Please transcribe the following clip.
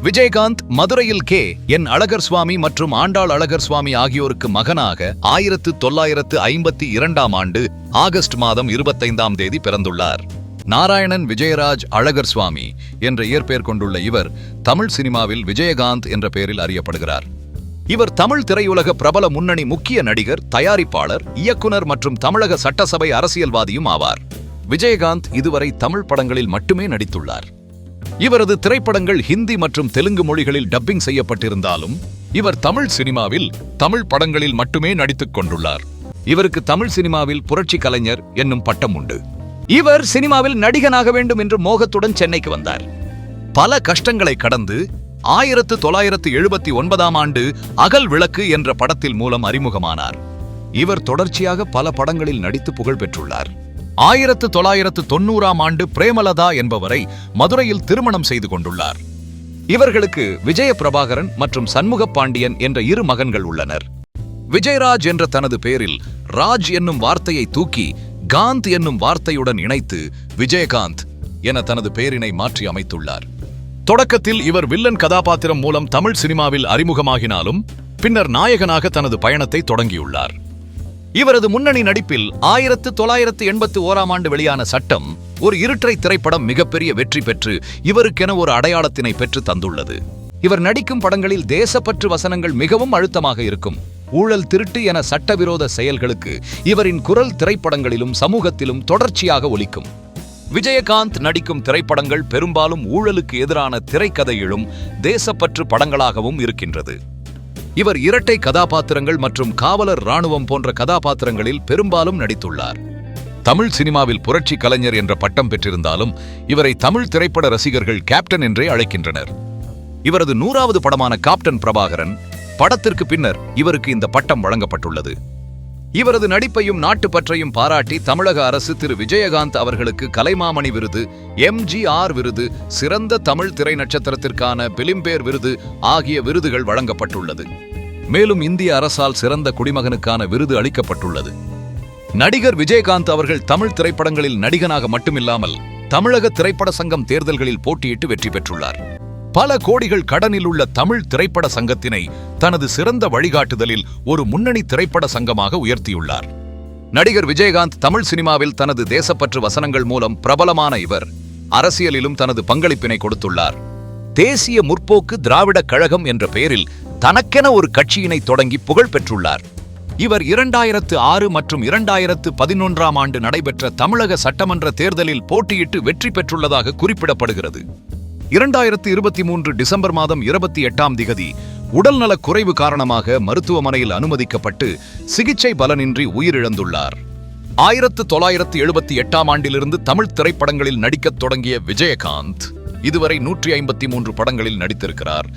விஜயகாந்த் மதுரையில் K N Azhagar சுவாமி மற்றும் ஆண்டாள் அழகர் சுவாமி ஆகியோருக்கு மகனாக 1952 ஆண்டு ஆகஸ்ட் மாதம் 25ஆம் தேதி பிறந்துள்ளார். நாராயணன் விஜயராஜ் அழகர் சுவாமி என்ற இயற்பெயர் கொண்டுள்ள இவர் தமிழ் சினிமாவில் விஜயகாந்த் என்ற பெயரில் அறியப்படுகிறார். இவர் தமிழ் திரையுலக பிரபல முன்னணி முக்கிய நடிகர், தயாரிப்பாளர், இயக்குனர் மற்றும் தமிழக சட்டசபை அரசியல்வாதியும் ஆவார். விஜயகாந்த் இதுவரை தமிழ் படங்களில் மட்டுமே நடித்துள்ளார். இவரது திரைப்படங்கள் ஹிந்தி மற்றும் தெலுங்கு மொழிகளில் டப்பிங் செய்யப்பட்டிருந்தாலும் இவர் தமிழ் சினிமாவில் தமிழ் படங்களில் மட்டுமே நடித்துக் கொண்டுள்ளார். இவருக்கு தமிழ் சினிமாவில் புரட்சி கலைஞர் என்னும் பட்டம் உண்டு. இவர் சினிமாவில் நடிகனாக வேண்டும் என்று மோகத்துடன் சென்னைக்கு வந்தார். பல கஷ்டங்களை கடந்து 1979ஆம் ஆண்டு அகல் விளக்கு என்ற படத்தில் மூலம் அறிமுகமானார். இவர் தொடர்ச்சியாக பல படங்களில் நடித்து புகழ் பெற்றுள்ளார். 1990ஆம் ஆண்டு பிரேமலதா என்பவரை மதுரையில் திருமணம் செய்து கொண்டுள்ளார். இவர்களுக்கு விஜய பிரபாகரன் மற்றும் சண்முக பாண்டியன் என்ற 2 மகன்கள் உள்ளனர். விஜயராஜ் என்ற தனது பெயரில் ராஜ் என்னும் வார்த்தையை தூக்கி காந்த் என்னும் வார்த்தையுடன் இணைத்து விஜயகாந்த் என தனது பெயரினை மாற்றி அமைத்துள்ளார். தொடக்கத்தில் இவர் வில்லன் கதாபாத்திரம் மூலம் தமிழ் சினிமாவில் அறிமுகமாகினாலும் பின்னர் நாயகனாக தனது பயணத்தை தொடங்கியுள்ளார். இவரது முன்னணி நடிப்பில் 1981ஆம் ஆண்டு வெளியான சட்டம் ஒரு இருட்டறை திரைப்படம் மிகப்பெரிய வெற்றி பெற்று இவருக்கென ஒரு அடையாளத்தினை பெற்று தந்துள்ளது. இவர் நடிக்கும் படங்களில் தேசப்பற்று வசனங்கள் மிகவும் அழுத்தமாக இருக்கும். ஊழல், திருட்டு என சட்டவிரோத செயல்களுக்கு இவரின் குரல் திரைப்படங்களிலும் சமூகத்திலும் தொடர்ச்சியாக ஒலிக்கும். விஜயகாந்த் நடிக்கும் திரைப்படங்கள் பெரும்பாலும் ஊழலுக்கு எதிரான திரைக்கதையிலும் தேசப்பற்று படங்களாகவும் இருக்கின்றது. இவர் இரட்டை கதாபாத்திரங்கள் மற்றும் காவலர், இராணுவம் போன்ற கதாபாத்திரங்களில் பெரும்பாலும் நடித்துள்ளார். தமிழ் சினிமாவில் புரட்சி கலைஞர் என்ற பட்டம் பெற்றிருந்தாலும் இவரை தமிழ் திரைப்பட ரசிகர்கள் கேப்டன் என்றே அழைக்கின்றனர். இவரது 100வது படமான கேப்டன் பிரபாகரன் படத்திற்கு பின்னர் இவருக்கு இந்த பட்டம் வழங்கப்பட்டுள்ளது. இவரது நடிப்பையும் நாட்டுப்பற்றையும் பாராட்டி தமிழக அரசு திரு விஜயகாந்த் அவர்களுக்கு கலைமாமணி விருது, MGR விருது, சிறந்த தமிழ் திரை நட்சத்திரத்திற்கான பிலிம்பேர் விருது ஆகிய விருதுகள் வழங்கப்பட்டுள்ளது. மேலும் இந்திய அரசால் சிறந்த குடிமகனுக்கான விருது அளிக்கப்பட்டுள்ளது. நடிகர் விஜயகாந்த் அவர்கள் தமிழ் திரைப்படங்களில் நடிகனாக மட்டுமில்லாமல் தமிழக திரைப்பட சங்கம் தேர்தல்களில் போட்டியிட்டு வெற்றி பெற்றுள்ளார். பல கோடிகள் கடனில் உள்ள தமிழ் திரைப்பட சங்கத்தினை தனது சிறந்த வழிகாட்டுதலில் ஒரு முன்னணி திரைப்பட சங்கமாக உயர்த்தியுள்ளார். நடிகர் விஜயகாந்த் தமிழ் சினிமாவில் தனது தேசப்பற்று வசனங்கள் மூலம் பிரபலமான இவர் அரசியலிலும் தனது பங்களிப்பினை கொடுத்துள்ளார். தேசிய முற்போக்கு திராவிட கழகம் என்ற பெயரில் தனக்கென ஒரு கட்சியினை தொடங்கி புகழ் பெற்றுள்ளார். இவர் 2006 மற்றும் 2011ஆம் ஆண்டு நடைபெற்ற தமிழக சட்டமன்ற தேர்தலில் போட்டியிட்டு வெற்றி பெற்றுள்ளதாக குறிப்பிடப்படுகிறது. 2023 டிசம்பர் மாதம் 28ஆம் திகதி உடல்நலக் குறைவு காரணமாக மருத்துவமனையில் அனுமதிக்கப்பட்டு சிகிச்சை பலனின்றி உயிரிழந்துள்ளார். 1978ஆம் ஆண்டிலிருந்து தமிழ் திரைப்படங்களில் நடிக்கத் தொடங்கிய விஜயகாந்த் இதுவரை 153 படங்களில் நடித்திருக்கிறார்.